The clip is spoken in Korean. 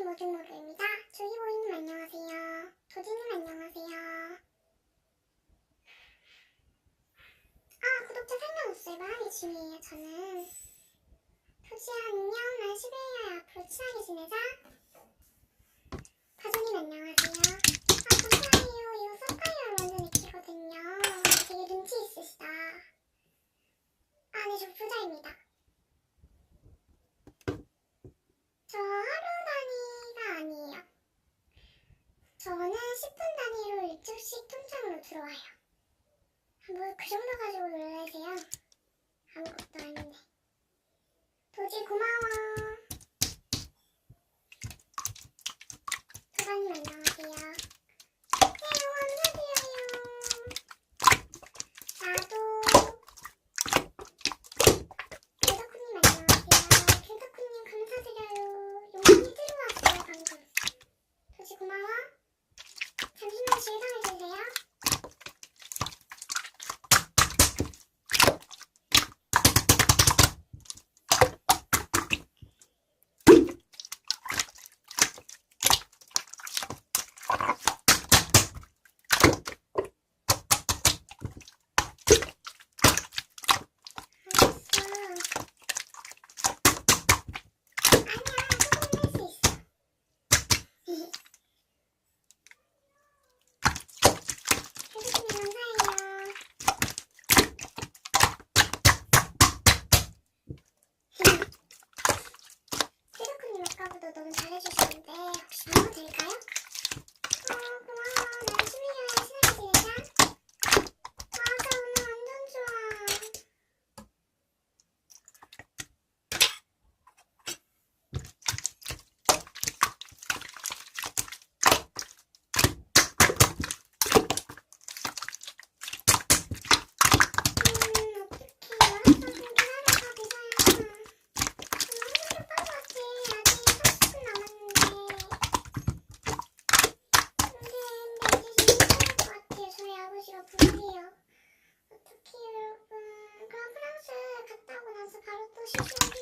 모두모두입니다. 조이보이님 안녕하세요. 도지님 안녕하세요. 구독자 상관없어요. 말하기 중이에요. 저는 도지야 안녕. 난 11년 앞으로 친하게 지내자. 바조님 안녕하세요. 감사해요. 이거 서파이어를 완전 익히거든요. 되게 눈치 있으시다. 네, 저 부자입니다. 저 하루 단위가 아니에요. 저는 10분 단위로 일주일씩 통장으로 들어와요. 뭐 그 정도 가지고 놀라세요? 아무것도 아닌데. 도지 고마워. 도가님 안녕하세요. 감사드려요. 나도. 귤덕후님 안녕하세요. 귤덕후님 감사드려요. 용돈이 들어왔어요 방금. 도지 고마워. 잠시만 실성해주세요. 아까보다 너무 잘해주시는데 혹시 번호 될까요? 고마워. 난 11년에 친하게 지내자. 맞아, 오늘 완전 좋아. 어떡해 여러분. 그럼 프랑스 갔다 오고 나서 바로 또 쉬시면